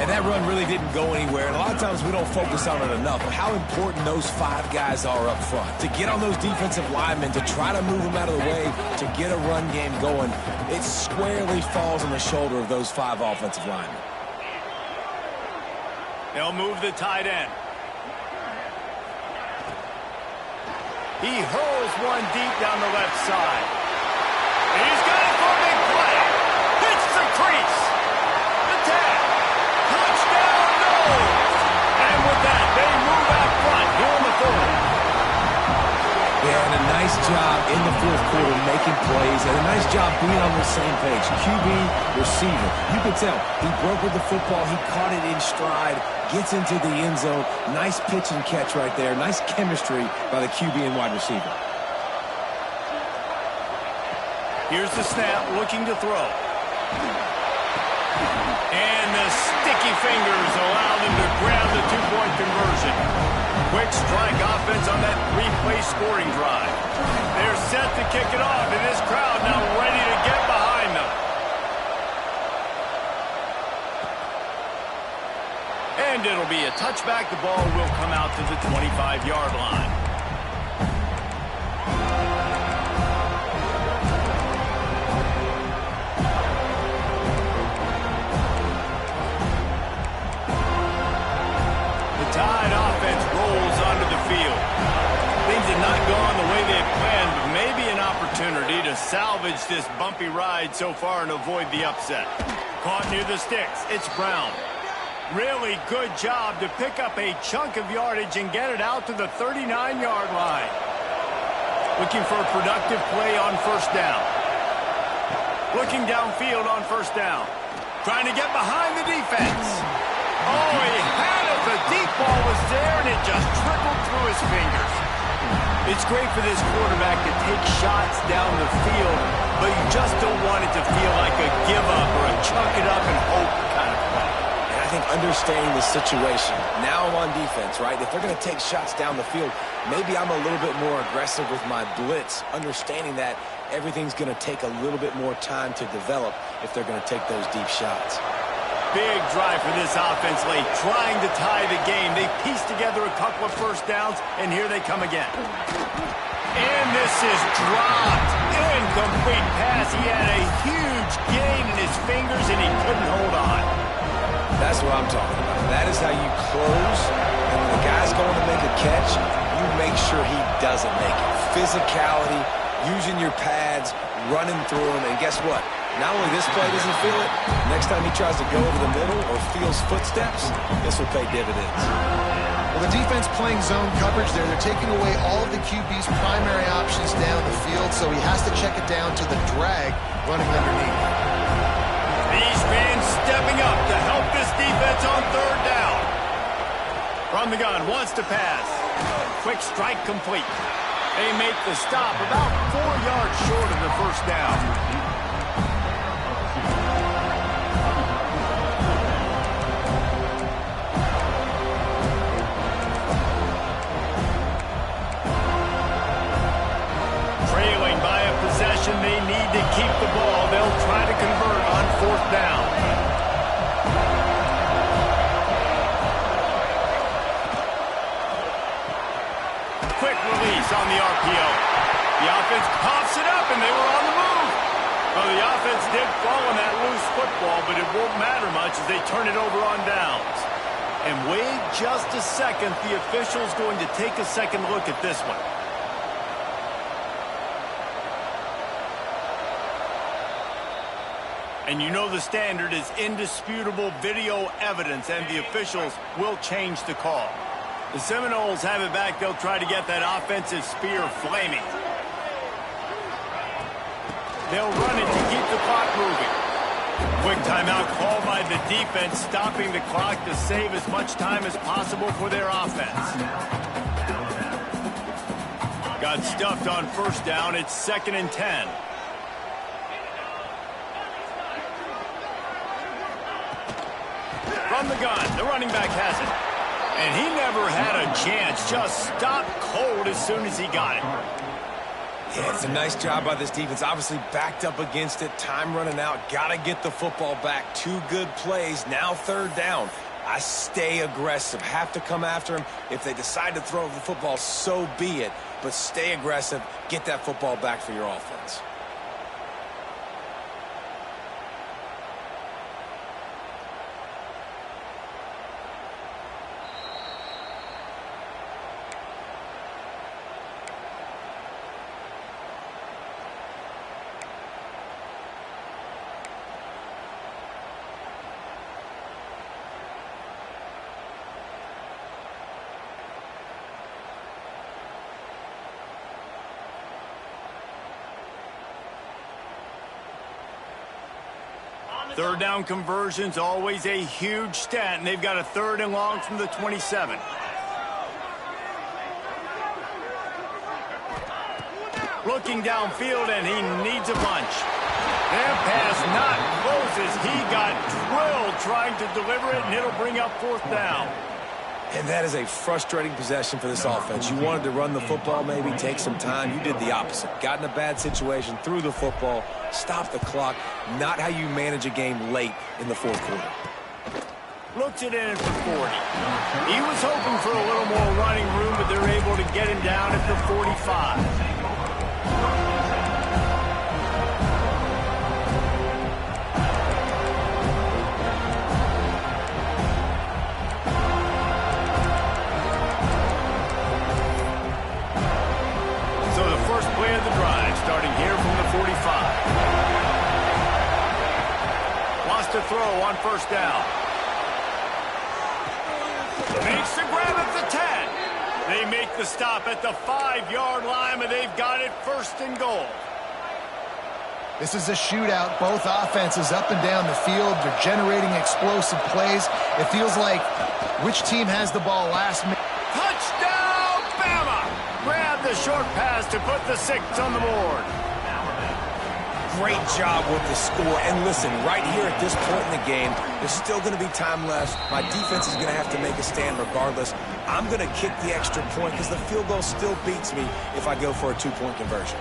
And that run really didn't go anywhere. And a lot of times we don't focus on it enough, but how important those 5 guys are up front. To get on those defensive linemen, to try to move them out of the way, to get a run game going, it squarely falls on the shoulder of those 5 offensive linemen. They'll move the tight end. He hurls one deep down the left side. He's got it for a big play. Hits the crease. The tag. Touchdown, no! And with that, they move out front here in the 4th. Yeah, and a nice job in the 4th quarter making plays, and a nice job being on the same page. QB, receiver. You could tell he broke with the football. He caught it in stride, gets into the end zone. Nice pitch and catch right there. Nice chemistry by the QB and wide receiver. Here's the snap, looking to throw. And the sticky fingers allow them to grab the 2-point conversion. Quick strike offense on that 3-play scoring drive. They're set to kick it off, and this crowd now ready to get behind them. And it'll be a touchback. The ball will come out to the 25-yard line. Tide offense rolls onto the field. Things have not gone the way they had planned, but maybe an opportunity to salvage this bumpy ride so far and avoid the upset. Caught near the sticks. It's Brown. Really good job to pick up a chunk of yardage and get it out to the 39-yard line. Looking for a productive play on 1st down. Looking downfield on 1st down. Trying to get behind the defense. Oh, he had it. The deep ball was there, and it just trickled through his fingers. It's great for this quarterback to take shots down the field, but you just don't want it to feel like a give-up or a chuck it up and hope kind of play. And I think understanding the situation, now I'm on defense, right? If they're going to take shots down the field, maybe I'm a little bit more aggressive with my blitz, understanding that everything's going to take a little bit more time to develop if they're going to take those deep shots. Big drive for this offense late, trying to tie the game. They pieced together a couple of 1st downs, and here they come again. And this is dropped. Incomplete pass. He had a huge gain in his fingers, and he couldn't hold on. That's what I'm talking about. That is how you close, and when the guy's going to make a catch, you make sure he doesn't make it. Physicality, using your pads, running through them, and guess what? Not only this play doesn't feel it, next time he tries to go over the middle or feels footsteps, this will pay dividends. Well, the defense playing zone coverage there. They're taking away all of the QB's primary options down the field, so he has to check it down to the drag running underneath. These fans stepping up to help this defense on 3rd down. From the gun, wants to pass. Quick strike complete. They make the stop about 4 yards short of the 1st down. possession. They need to keep the ball. They'll try to convert on 4th down. Quick release on the RPO. The offense pops it up, and they were on the move. Well, the offense did fall on that loose football, but it won't matter much as they turn it over on downs. And wait just a second. The official's going to take a second look at this one. And you know the standard is indisputable video evidence, and the officials will change the call. The Seminoles have it back. They'll try to get that offensive spear flaming. They'll run it to keep the clock moving. Quick timeout called by the defense, stopping the clock to save as much time as possible for their offense. Got stuffed on 1st down. It's 2nd and 10. From the gun, the running back has it. And he never had a chance. Just stopped cold as soon as he got it. Yeah, it's a nice job by this defense. Obviously backed up against it. Time running out. Got to get the football back. 2 good plays. Now 3rd down. I stay aggressive. Have to come after him. If they decide to throw the football, so be it. But stay aggressive. Get that football back for your offense. Third down conversion's always a huge stat, and they've got a 3rd and long from the 27. Looking downfield, and he needs a bunch. That pass not closes. He got drilled trying to deliver it, and it'll bring up 4th down. And that is a frustrating possession for this offense. You wanted to run the football, maybe take some time. You did the opposite. Got in a bad situation, threw the football, stopped the clock. Not how you manage a game late in the 4th quarter. Looks it in for 40. He was hoping for a little more running room, but they're able to get him down at the 45. Play of the drive, starting here from the 45. Wants to throw on 1st down. Makes the grab at the 10. They make the stop at the 5-yard line, but they've got it 1st and goal. This is a shootout. Both offenses up and down the field. They're generating explosive plays. It feels like which team has the ball last minute. Touchdown, Bama! Grab the short pass to put the 6 on the board. Great job with the score. And listen, right here at this point in the game, there's still going to be time left. My defense is going to have to make a stand regardless. I'm going to kick the extra point because the field goal still beats me if I go for a 2-point conversion.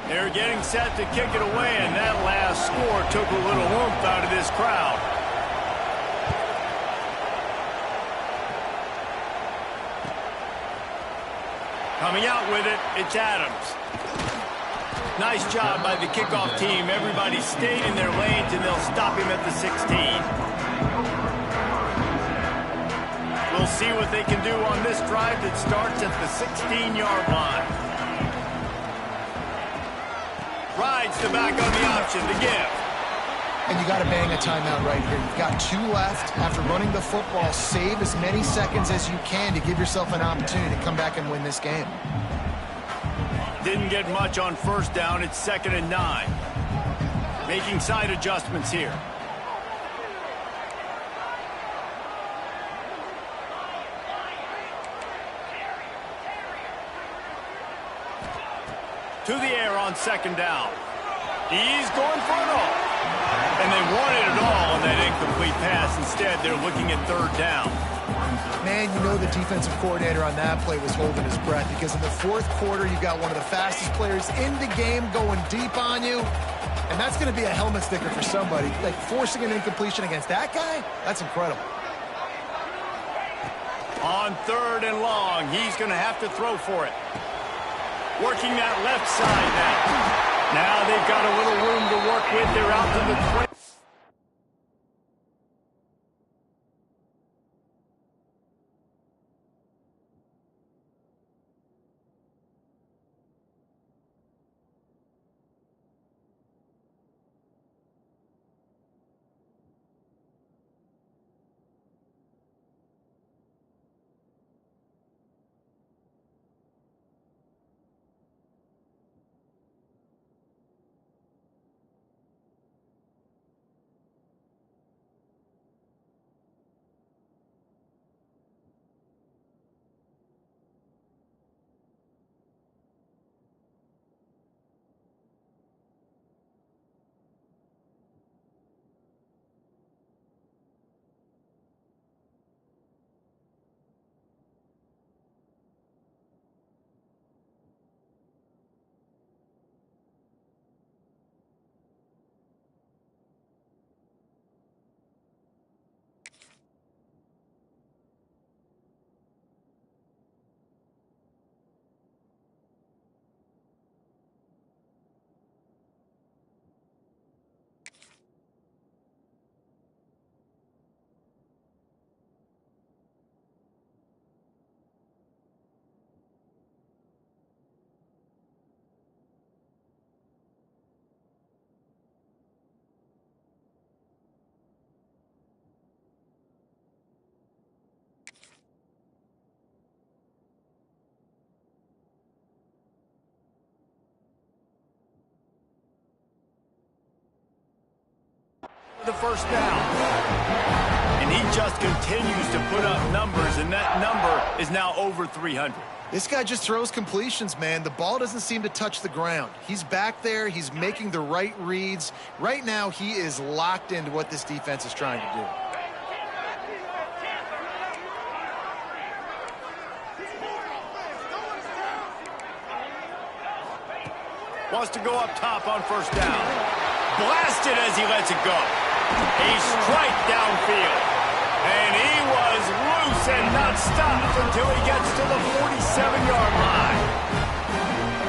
They're getting set to kick it away, and that last score took a little oomph out of this crowd. Coming out with it, it's Adams. Nice job by the kickoff team. Everybody stayed in their lanes, and they'll stop him at the 16. We'll see what they can do on this drive that starts at the 16-yard line. Rides the back on the option to give. And you got to bang a timeout right here. You've got 2 left. After running the football, save as many seconds as you can to give yourself an opportunity to come back and win this game. Didn't get much on 1st down. It's 2nd and 9. Making side adjustments here. To the air on 2nd down. He's going for it all. And they wanted it all on that incomplete pass. Instead, they're looking at 3rd down. Man, you know the defensive coordinator on that play was holding his breath because in the fourth quarter, you got one of the fastest players in the game going deep on you. And that's going to be a helmet sticker for somebody. Like, forcing an incompletion against that guy, that's incredible. On 3rd and long, he's going to have to throw for it. Working that left side now. Now they've got a little room to work with. They're out to the 20. The first down. And he just continues to put up numbers, and that number is now over 300. This guy just throws completions, man. The ball doesn't seem to touch the ground. He's back there. He's making the right reads. Right now, he is locked into what this defense is trying to do. Wants to go up top on first down. Blasted as he lets it go. A strike downfield. And he was loose and not stopped until he gets to the 47-yard line.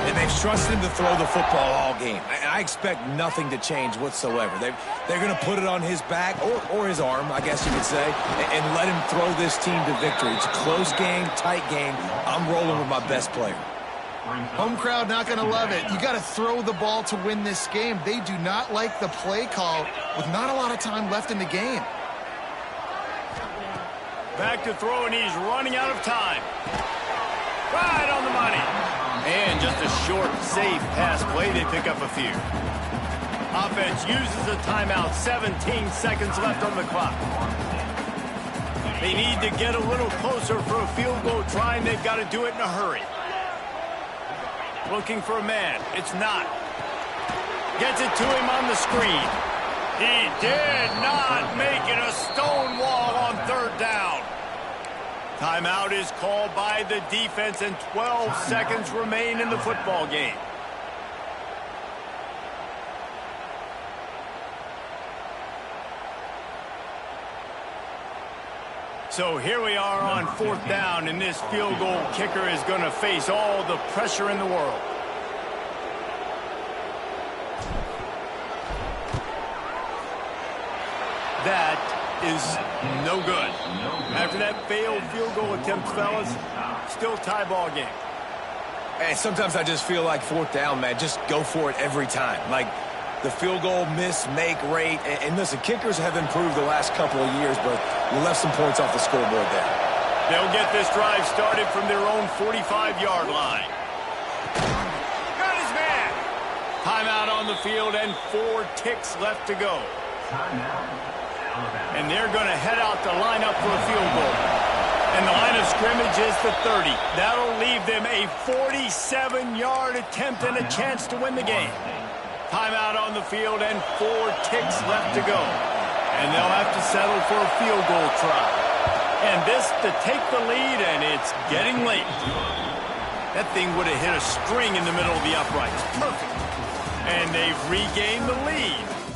And they've trusted him to throw the football all game. I expect nothing to change whatsoever. They're going to put it on his back, or his arm, I guess you could say, and let him throw this team to victory. It's a close game, tight game. I'm rolling with my best player. Home crowd not going to love it. You got to throw the ball to win this game. They do not like the play call with not a lot of time left in the game. Back to throw, and he's running out of time. Right on the money. And just a short, safe pass play. They pick up a few. Offense uses a timeout. 17 seconds left on the clock. They need to get a little closer for a field goal try, and they've got to do it in a hurry. Looking for a man. It's not. Gets it to him on the screen. He did not make it. A stone wall on 3rd down. Timeout is called by the defense, and 12 seconds remain in the football game. So here we are on 4th down, and this field goal kicker is going to face all the pressure in the world. That is no good. After that failed field goal attempt, fellas, still tie ball game. Hey, sometimes I just feel like 4th down, man. Just go for it every time. Like, the field goal miss, make rate. And listen, kickers have improved the last couple of years, but we left some points off the scoreboard there. They'll get this drive started from their own 45-yard line. Got his man. Timeout on the field and 4 ticks left to go. And they're going to head out to line up for a field goal. And the line of scrimmage is the 30. That'll leave them a 47-yard attempt and a chance to win the game. Timeout on the field and 4 ticks left to go. And they'll have to settle for a field goal try. And this to take the lead, and it's getting late. That thing would have hit a string in the middle of the uprights. Perfect. And they've regained the lead.